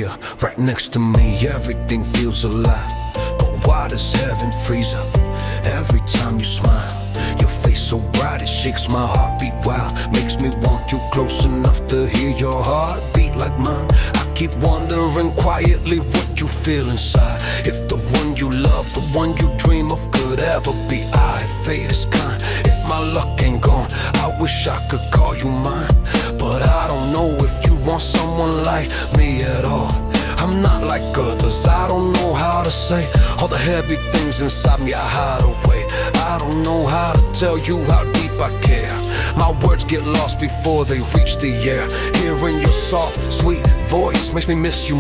here, right next to me. Everything feels alive, but why does heaven freeze up every time you smile? Your face so bright, it shakes my heartbeat wild. Makes me want you close enough to hear your heart beat like mine. I keep wondering quietly what you feel inside. If the one you love, the one you dream of could ever be I. Fate is kind, if my luck ain't gone, I wish I could call you mine. But I don't know if you want someone like me at all. I'm not like others, I don't know how to say all the heavy things inside me I hide away. I don't know how to tell you how deep I care. My words get lost before they reach the air. Hearing your soft, sweet voice makes me miss you.